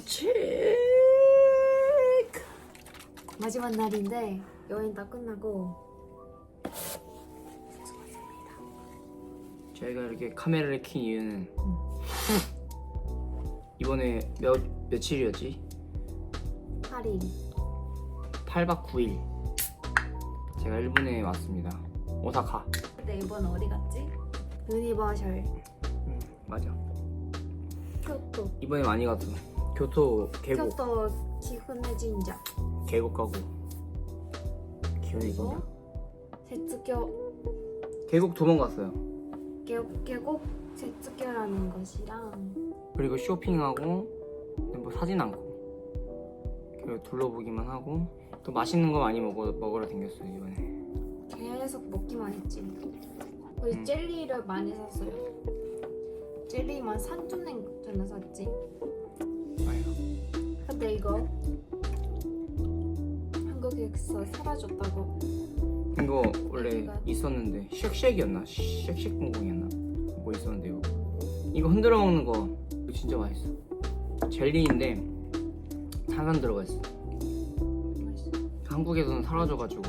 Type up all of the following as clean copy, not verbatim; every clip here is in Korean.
체크. 마지막 날인데 여행 다 끝나고 저희가 이렇게 카메라를 킨 이유는 이번에 며칠이었지? 8일 8박 9일 제가 일본에 왔습니다. 오사카. 그때 이번 어디 갔지? 유니버셜 맞아. 교토 이번에 많이 갔어. 교토 계곡. 교토 기훈의 진짜 계곡 가고 기운이 진짜. 세츠교 계곡 2번 갔어요. 계곡 세츠교라는 것이랑 그리고 쇼핑하고 뭐 사진 않고 그리고 둘러보기만 하고 또 맛있는 거 많이 먹으러 다녔어요 이번에. 계속 먹기만 했지. 우리 젤리를 많이 샀어요. 젤리만 3년 전에 샀지. 아유. 근데 이거 한국에서 사라졌다고. 이거 원래 여기가? 있었는데 쉑쉑이었나? 쉑쉑 공공이었나? 뭐 있었는데 이거 흔들어 먹는 거 이거 진짜 맛있어. 젤리인데 탄산 들어가 있어. 맛있어. 한국에서는 사라져가지고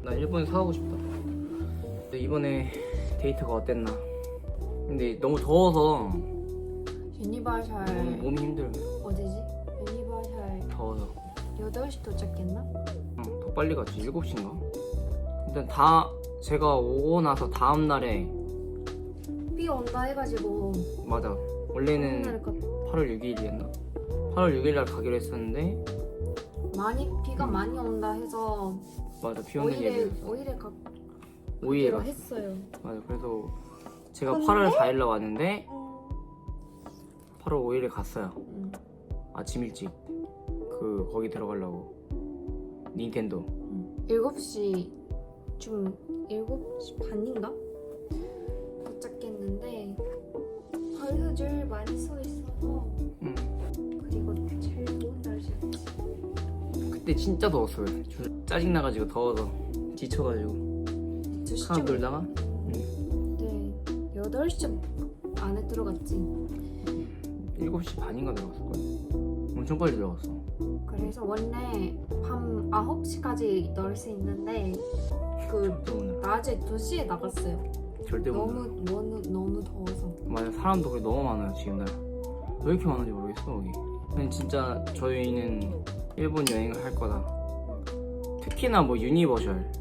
나 일본에 사가고 싶다. 근데 이번에 데이트가 어땠나? 근데 너무 더워서 유니버셜 몸이 힘들어. 어디지? 유니버셜 더워서 8시 도착했나? 더 빨리 갔지. 7시인가? 일단 제가 오고 나서 다음 날에 비 온다 해가지고 맞아 원래는 옛날에 8월 6일이었나? 8월 6일 날 가기로 했었는데 비가 많이 온다 해서 맞아 비 오는 얘기 5일에 5일에 갔어. 했어요. 맞아 그래서 제가 근데? 8월 4일 날 왔는데 8월 5일에 갔어요. 아침 일찍 거기 들어가려고 닌텐도. 7시 7시 반인가? 도착했는데 벌써 줄 많이 서 있어서 그리고 제일 좋은 날씨였지. 그때 진짜 더웠어요. 짜증나가지고 더워서 지쳐가지고 하나 놀다가 네 8시 안에 들어갔지. 7시 반인가 들어갔을걸. 엄청 빨리 들어갔어. 그래서 원래 밤 9시까지 넣을 수 있는데 절대 못 나가. 낮에 2시에 나갔어요. 절대 못 나가. 너무 더워서. 맞아 사람도 그래 너무 많아요 지금 날. 왜 이렇게 많은지 모르겠어 여기. 근데 진짜 저희는 일본 여행을 할 거다. 특히나 뭐 유니버셜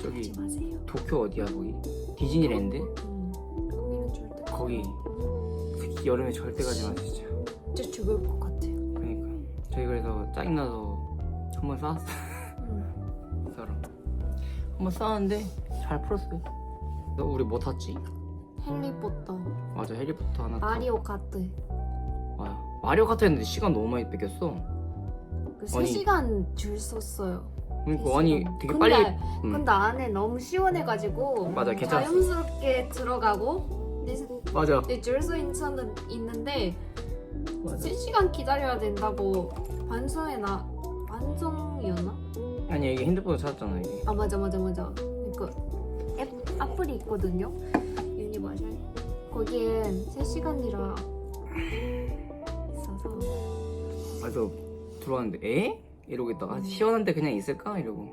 저기 하지 마세요. 도쿄 어디야 거기? 디즈니랜드? 거기는 절대 거기 특히 여름에 절대 가지 마 진짜. 진짜 죽을 것 같아요. 그러니까 저희 그래서 짜증나서 한번 싸웠어. 서로 한번 싸웠는데 잘 풀었어요. 너 우리 뭐 탔지? 해리포터, 맞아 해리포터 하나 마리오 카트. 맞아 마리오 카트 했는데 시간 너무 많이 뺏겼어. 그 아니. 3시간 줄 섰어요. 그러니까 아니 되게 근데, 빨리 근데 안에 너무 시원해가지고 맞아, 괜찮았어. 자연스럽게 들어가고 맞아 줄서 있는데 맞아 3시간 기다려야 된다고 반송이었나? 아니 이게 핸드폰으로 찾았잖아 이게. 아 맞아 그러니까 애플이 있거든요. 유니버셜 거기엔 3시간이라 있어서 맞아 들어왔는데 에? 이러고 있다가 시원한데 그냥 있을까? 이러고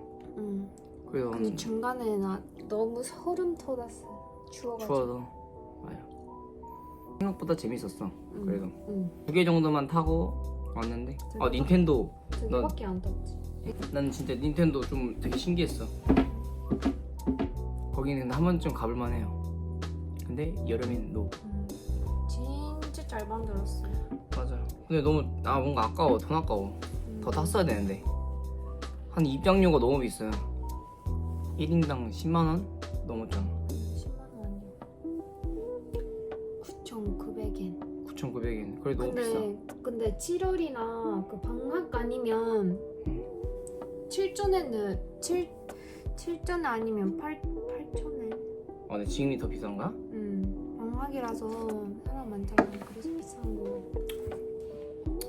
그래서 근데 중간에 나 너무 소름 돋았어. 추워가지고. 추워서 맞아 생각보다 재밌었어. 그래서 응. 2개 정도만 타고 왔는데 닌텐도 넌- 저기밖에 안 탔지. 난 진짜 닌텐도 좀 되게 신기했어. 거기는 한 번쯤 가볼만 해요. 근데 여름엔 노. 진짜 잘 만들었어. 맞아. 근데 너무 뭔가 아까워. 돈 아까워. 더 탔어야 되는데 한 입장료가 너무 비싸요. 1인당 10만원 넘었잖아. 10만 원이요. 9,900엔. 9,900엔. 그래 너무 비싸. 근데 7월이나 그 방학 아니면 7전에 아니면 8,000엔. 근데 지금이 더 비싼가? 방학이라서 사람 많잖아. 그래서 비싼 거.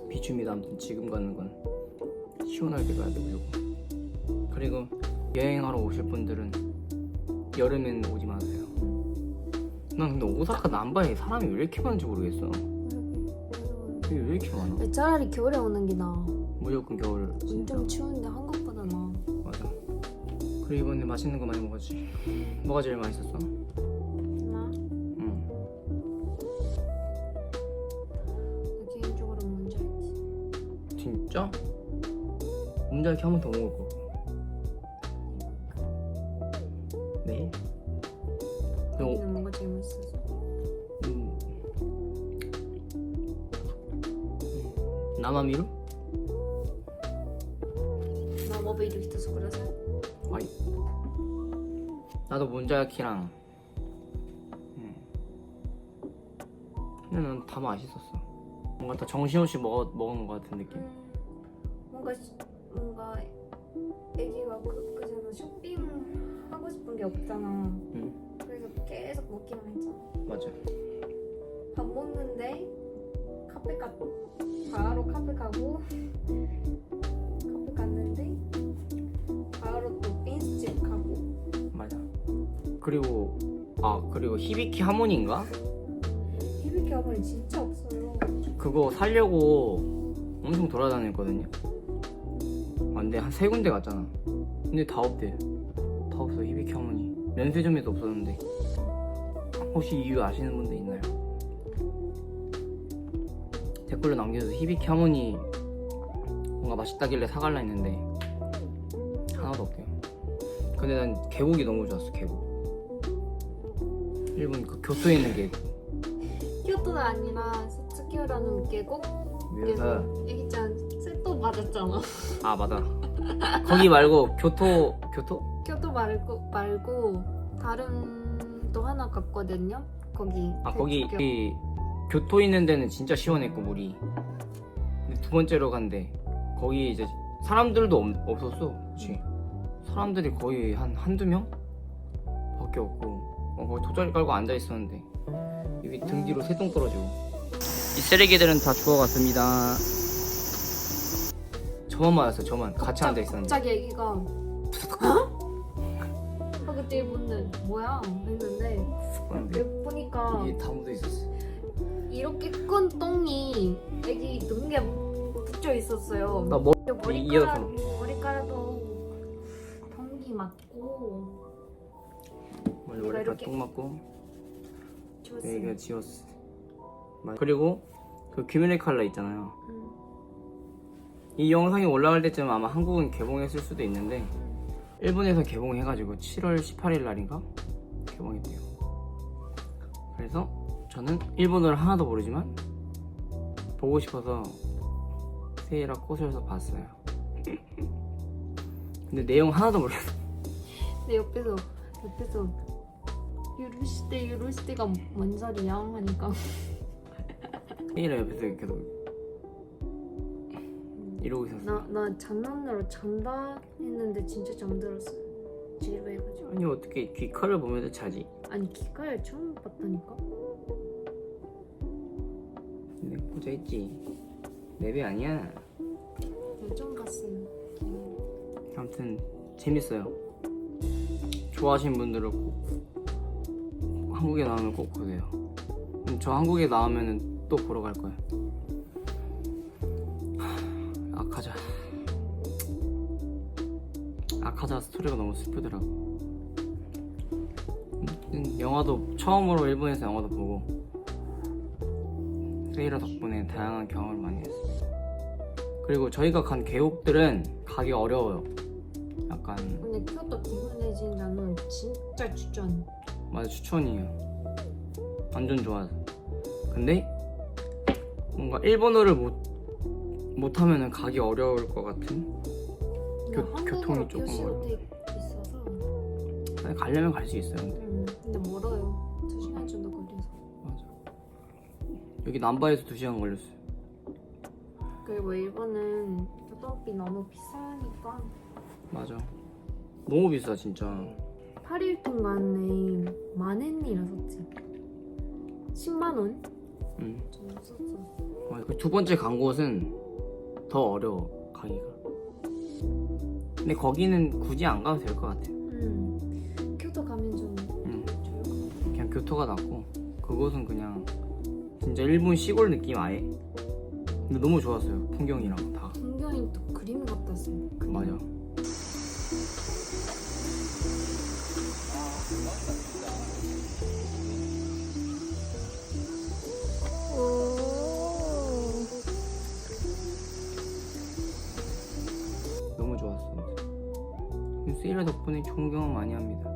비춥니다. 아무튼 지금 가는 건 시원하게 가야 돼 무조건. 그리고 여행하러 오실 분들은 여름엔 오지 마세요. 난 근데 오사카 남바에 사람이 왜 이렇게 많은지 모르겠어. 여기 왜 이렇게 많아? 차라리 겨울에 오는 게 나아. 무조건 겨울 진짜. 엄청 추운데 한국보다 나아. 맞아. 그리고 이번에 맛있는 거 많이 먹었지. 뭐가 제일 맛있었어? 나 응. 개인적으로 뭔지 알지? 진짜? 문자 이렇게 한 번 더 먹을 거. 네. 여기는 뭐가 제일 맛있었어? 나마미루? 나 모베이도 있어서 그래서. 아이. 나도 문자야키랑. 근데 난 다 맛있었어. 뭔가 다 정신없이 먹은 것 같은 느낌. 뭔가 애기가 그전에 쇼핑 하고 싶은 게 없잖아. 그래서 계속 먹기만 했잖아. 맞아. 밥 먹는데 바로 카페 가고 카페 갔는데 바로 또 빈스집 가고. 맞아. 그리고 히비키 하모니인가? 히비키 하모니 진짜 없어요. 그거 살려고 엄청 돌아다녔거든요. 근데 한 3군데 갔잖아. 근데 다 없대. 다 없어. 히비키 하모니 면세점에도 없었는데. 혹시 이유 아시는 분들 있나요? 댓글로 남겨서 히비키 하모니 뭔가 맛있다길래 사갈라 했는데 하나도 없대요. 근데 난 계곡이 너무 좋았어. 계곡. 일본 그 교토에 있는 계곡. 교토가 아니라 스츠키오라는 계곡. 묘사. 애기짱 셋도 맞았잖아. 아 맞아. 거기 말고 교토? 교토 말고 다른 또 하나 갔거든요. 거기. 거기 교토 있는 데는 진짜 시원했고 물이. 근데 두 번째로 간데 거기 이제 사람들도 없었어. 그치? 사람들이 거의 한두 명? 밖에 없고 거기 돗자리 깔고 앉아 있었는데 여기 등 뒤로 새똥 떨어지고. 이 쓰레기들은 다 주워갔습니다. 저만 맞았어. 저만 같이 앉아 있었는데. 갑자기 애기가 하고 일본은 뭐야 했는데 근데 여기 보니까 이게 다 묻어 있었어. 이렇게 큰 똥이 애기 등에 붙여 있었어요. 나 머리카락도 덩기 맞고 머리카락 이렇게 똥 맞고 지웠어요. 애기가 지웠어. 그리고 그 귀멸의 칼라 있잖아요. 이 영상이 올라갈 때쯤 아마 한국은 개봉했을 수도 있는데 일본에서 개봉해가지고 7월 18일 날인가 개봉했대요. 그래서 저는 일본어를 하나도 모르지만 보고 싶어서 세이라 꼬셔서 봤어요. 근데 내용 하나도 모르겠어. 근데 옆에서 유루시대가 뭔 소리야 하니까 세이라 옆에서 계속 이러고 있었어. 나 장난으로 잔다 했는데 진짜 잠들었어. 지루해가지고. 아니 어떻게 귀칼을 보면서 자지? 아니 기가를 처음 봤다니까. 근데 혼자 있지. 랩이 아니야. 처음 봤어요. 아무튼 재밌어요. 좋아하시는 분들은 꼭 한국에 나오면 꼭 보세요. 저 한국에 나오면은 또 보러 갈 거예요. 아카자 스토리가 너무 슬프더라고. 영화도 처음으로 일본에서 영화도 보고 세이라 덕분에 다양한 경험을 많이 했어요. 그리고 저희가 간 계곡들은 가기 어려워요. 약간 근데 교토 기분의 진짜는 진짜 추천. 맞아, 추천이에요. 완전 좋아서. 근데 뭔가 일본어를 못하면은 가기 어려울 것 같은. 교통이 조금 어려워. 있어서. 아니, 가려면 갈 수 있어요. 근데 멀어요. 2시간 정도 걸려서. 맞아. 여기 남바에서 2시간 걸렸어요. 그리고 일본은 교통비 너무 비싸니까. 맞아. 너무 비싸 진짜. 8일 동안에 만엔이라 썼지. 10만 원? 응. 정도 썼어. 그 두 번째 간 곳은 더 어려워 가기가. 근데 거기는 굳이 안 가도 될 것 같아. 교토 가면 좀 좋을 것 같아. 그냥 교토가 낫고 그곳은 그냥 진짜 일본 시골 느낌 아예. 근데 너무 좋았어요. 풍경이랑 다. 풍경이 또 그림 같았어요. 맞아. 너무 좋았어. 세일러 덕분에 좋은 경험 많이 합니다.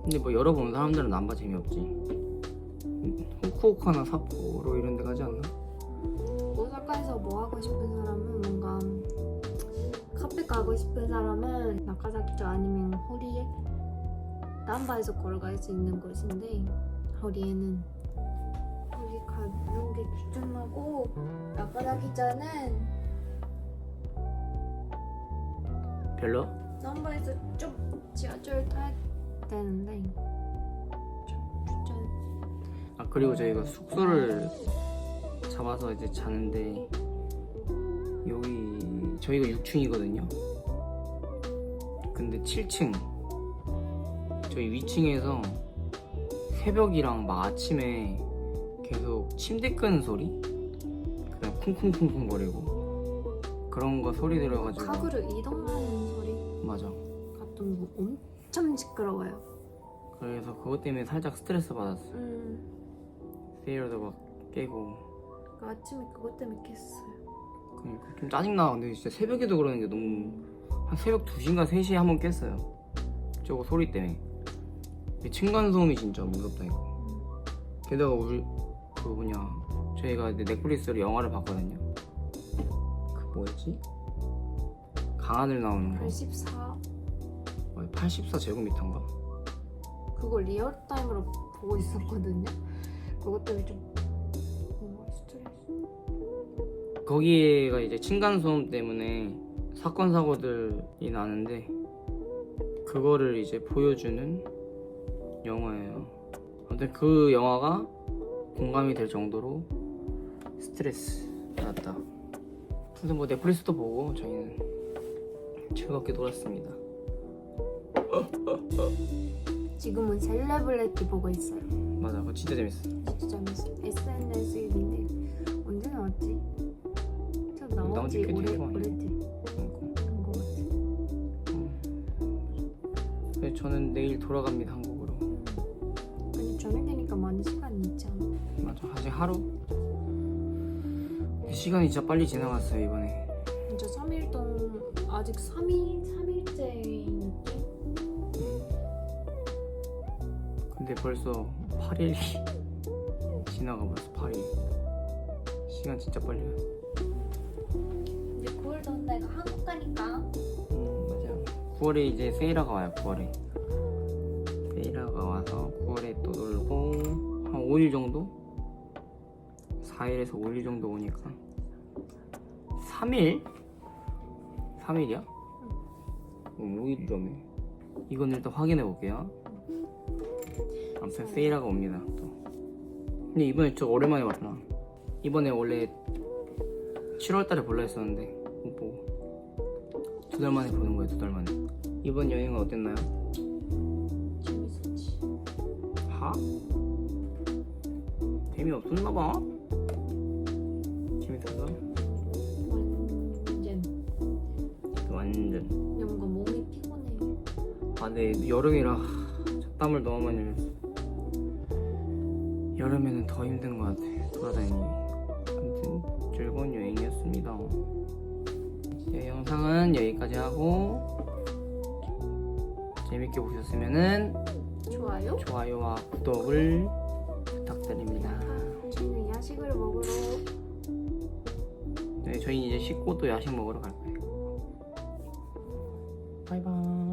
근데 뭐 여러 번 온 사람들은 안 봐 재미없지. 후쿠오카나 삿포로 이런 데 가지 않나? 오사카에서 뭐 하고 싶은 사람은 뭔가 카페 가고 싶은 사람은 나카사키죠 아니면 호리에 남바에서 걸어갈 수 있는 곳인데 호리에는 여기 가는 게 귀찮고 나카사키자는 별로? 남바에서 좀 지하철 타야 되는데 좀 귀찮아. 아 그리고 저희가 숙소를 잡아서 이제 자는데 여기 저희가 6층이거든요. 근데 7층 저희 위층에서 새벽이랑 막 아침에 계속 침대 끄는 소리 그냥 쿵쿵쿵쿵 거리고 그런 거 소리 들어가지고 가구를 이동하는 소리 맞아. 같은 거 엄청 시끄러워요. 그래서 그것 때문에 살짝 스트레스 받았어. 세일러도 막 깨고 그 아침에 그것 때문에 깼어요. 그러니까 좀 짜증나. 근데 진짜 새벽에도 그러는데 너무 한 새벽 2시인가 3시에 한 번 깼어요. 저거 소리 때문에. 이 층간소음이 진짜 무섭다 이거. 게다가 우리 그 뭐냐 저희가 넷플릭스로 영화를 봤거든요. 그 뭐였지? 강하늘 나오는 거 84 84제곱미터인가? 그거 리얼타임으로 보고 있었거든요. 그것 때문에 좀 스트레스. 거기가 이제 층간소음 때문에 사건 사고들이 나는데 그거를 이제 보여주는 영화예요. 아무튼 그 영화가 공감이 될 정도로 스트레스 받았다. 아무튼 뭐 넷플릭스도 보고 저희는 즐겁게 놀았습니다. 지금은 셀레브리티 보고 있어요. 맞아, 그거 진짜 재밌어. 진짜 재밌어. SNS 일인데 언제 나왔지? 저 나온 지 꽤 오래 된 거 아니야? 오래된 거 같아. 그래서 저는 내일 돌아갑니다 한국으로. 아니 저녁 되니까 많은 시간이 있잖아. 맞아, 아직 하루. 시간이 진짜 빨리 지나갔어요 이번에. 진짜 3일 동안 아직 3일째인 느낌? 근데 벌써 8일이 지나가 버렸어. 8일. 시간 진짜 빨리 갔어. 이제 9월 전 내가 한국 가니까 맞아. 9월에 이제 세이라가 와요. 9월에 세이라가 와서 9월에 또 놀고 한 5일 정도? 4일에서 5일 정도 오니까 3일? 3일이야? 5일이라며. 이건 일단 확인해 볼게요. 아무튼 세이라가 옵니다 또. 근데 이번에 저 오랜만에 왔구나. 이번에 원래 7월달에 볼라 했었는데 못 보고 2달 만에 보는 거예요. 2달 만에. 이번 여행은 어땠나요? 재밌었지. 하? 재미없었나봐. 재밌었어? 완전 뭔가 몸이 피곤해. 아 근데 여름이라 땀을 너무 많이 흘렸어. 여름에는 더 힘든 것 같아 돌아다니기. 아무튼 즐거운 여행이었습니다. 이제 영상은 여기까지 하고 재밌게 보셨으면은 좋아요? 좋아요와 구독을 부탁드립니다. 저희는 야식을 먹으러 네, 저희 이제 씻고 또 야식 먹으러 갈 거예요. 바이바이.